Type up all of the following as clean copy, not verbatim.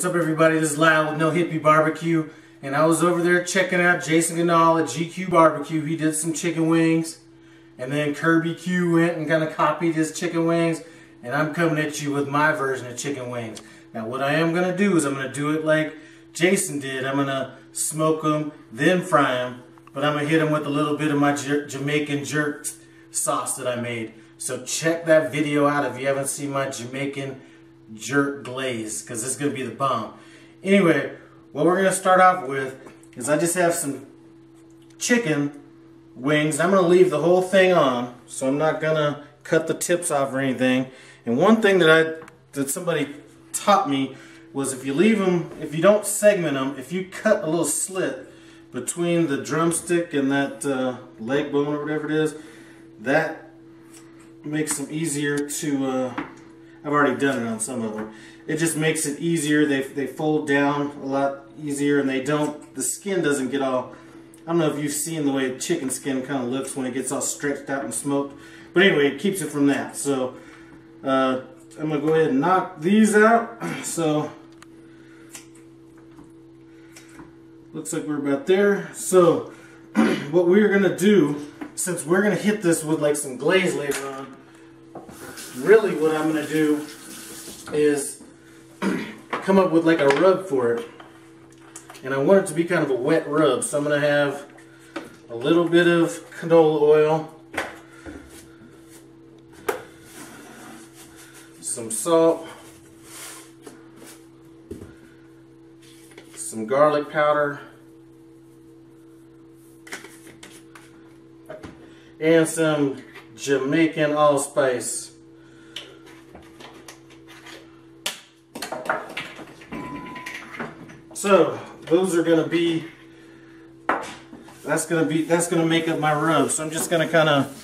What's up, everybody? This is Lyle with No Hippie Barbecue, and I was over there checking out Jason Canola at GQ Barbecue. He did some chicken wings, and then Kirby Q went and kind of copied his chicken wings, and I'm coming at you with my version of chicken wings. Now, what I am going to do is I'm going to do it like Jason did. I'm going to smoke them, then fry them, but I'm going to hit them with a little bit of my Jamaican Jerk sauce that I made. So check that video out if you haven't seen my Jamaican Jerk glaze, because this is going to be the bomb. Anyway, what we're going to start off with is I just have some chicken wings. I'm going to leave the whole thing on, so I'm not going to cut the tips off or anything. And one thing that somebody taught me was if you leave them, if you don't segment them, if you cut a little slit between the drumstick and that leg bone or whatever it is, that makes them easier to I've already done it on some of them. It just makes it easier. They fold down a lot easier, and the skin doesn't get all, I don't know if you've seen the way chicken skin kind of looks when it gets all stretched out and smoked. But anyway, it keeps it from that. So I'm going to go ahead and knock these out. So looks like we're about there. So what we're going to do, since we're going to hit this with like some glaze later on, really what I'm going to do is come up with like a rub for it. And I want it to be kind of a wet rub. So I'm going to have a little bit of canola oil, some salt, some garlic powder, and some Jamaican allspice. So those are going to be, that's going to make up my rub. So I'm just going to kind of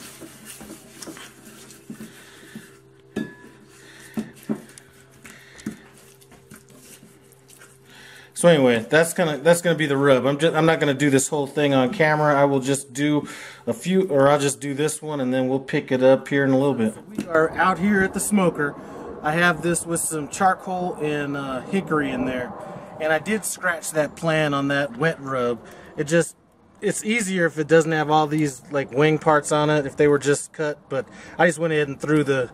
So anyway, that's gonna be the rub. I'm not gonna do this whole thing on camera. I will just do a few, or I'll just do this one, and then we'll pick it up here in a little bit. We are out here at the smoker. I have this with some charcoal and hickory in there, and I did scratch that plan on that wet rub. It's easier if it doesn't have all these like wing parts on it, if they were just cut. But I just went ahead and threw the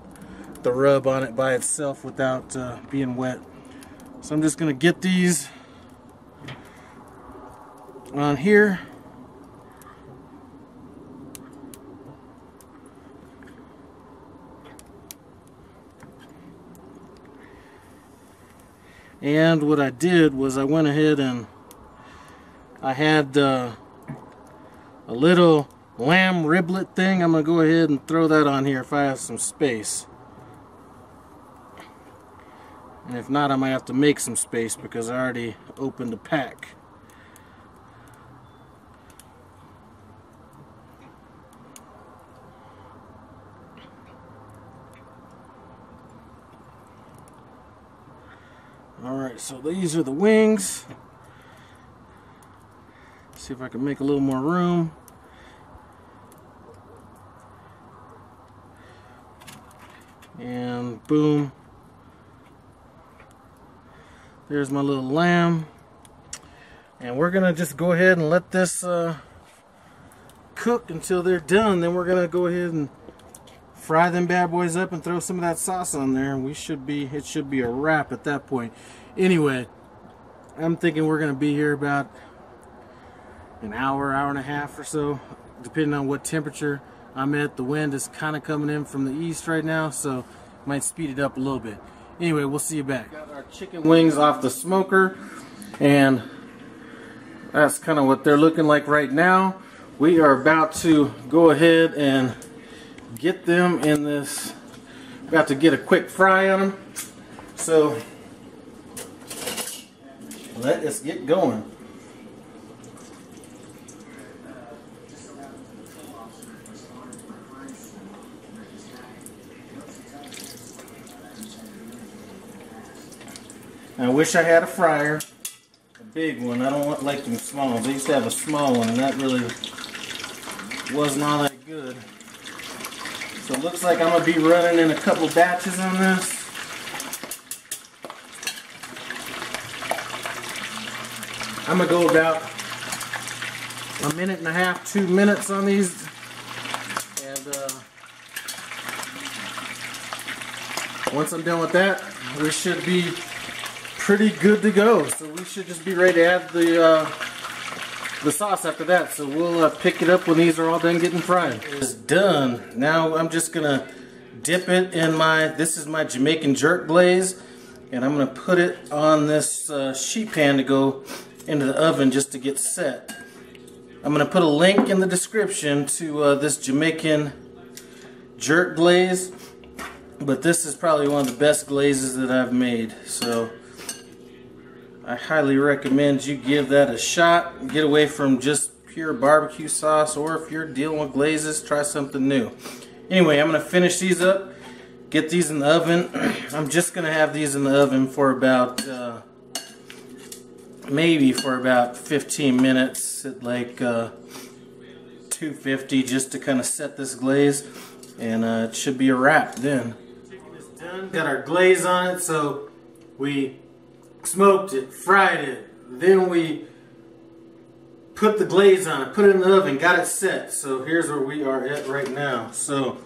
rub on it by itself without being wet. So I'm just gonna get these on here. And what I did was I went ahead and I had a little lamb riblet thing. I'm gonna go ahead and throw that on here if I have some space. And if not, I might have to make some space because I already opened the pack. Alright, so these are the wings. See if I can make a little more room. And boom. There's my little lamb. And we're going to just go ahead and let this cook until they're done. Then we're going to go ahead and fry them bad boys up and throw some of that sauce on there. And it should be a wrap at that point. Anyway, I'm thinking we're going to be here about an hour and a half or so, depending on what temperature I'm at. The wind is kind of coming in from the east right now, so might speed it up a little bit. Anyway, we'll see you back. Got our chicken wings off the smoker, and that's kind of what they're looking like right now. We are about to go ahead and get them in this, about to get a quick fry on them. So let us get going. I wish I had a fryer, a big one. I don't want like them small ones. I used to have a small one, and that really wasn't all that good. So it looks like I'm going to be running in a couple batches on this. I'm gonna go about a minute and a half, 2 minutes on these, and once I'm done with that, we should be pretty good to go. So we should just be ready to add the sauce after that. So we'll pick it up when these are all done getting fried. It's done. Now I'm just gonna dip it in this is my Jamaican Jerk glaze, and I'm gonna put it on this sheet pan to go into the oven just to get set. I'm gonna put a link in the description to this Jamaican Jerk glaze, but this is probably one of the best glazes that I've made. So I highly recommend you give that a shot. Get away from just pure barbecue sauce, or if you're dealing with glazes, try something new. Anyway, I'm going to finish these up, get these in the oven. I'm just going to have these in the oven for about, maybe for about 15 minutes at like 250, just to kind of set this glaze, and it should be a wrap then. Chicken is done. Got our glaze on it, so we smoked it, fried it, then we put the glaze on it, put it in the oven, got it set. So here's where we are at right now. So I'm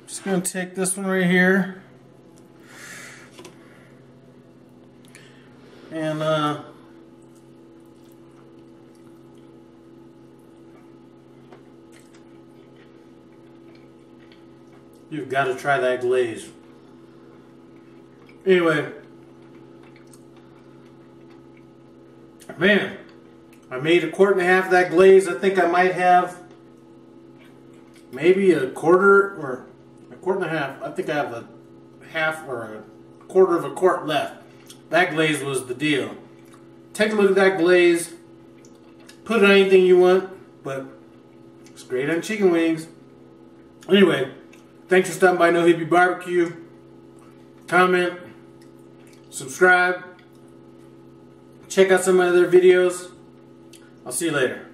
just going to take this one right here, and you've got to try that glaze. Anyway, man, I made 1.5 quarts of that glaze. I think I might have maybe a quarter or 1.5 quarts. I think I have a half or 1/4 of a quart left. That glaze was the deal. Take a look at that glaze. Put it on anything you want, but it's great on chicken wings. Anyway, thanks for stopping by No Hippie Barbecue. Comment, subscribe. Check out some of my other videos. I'll see you later.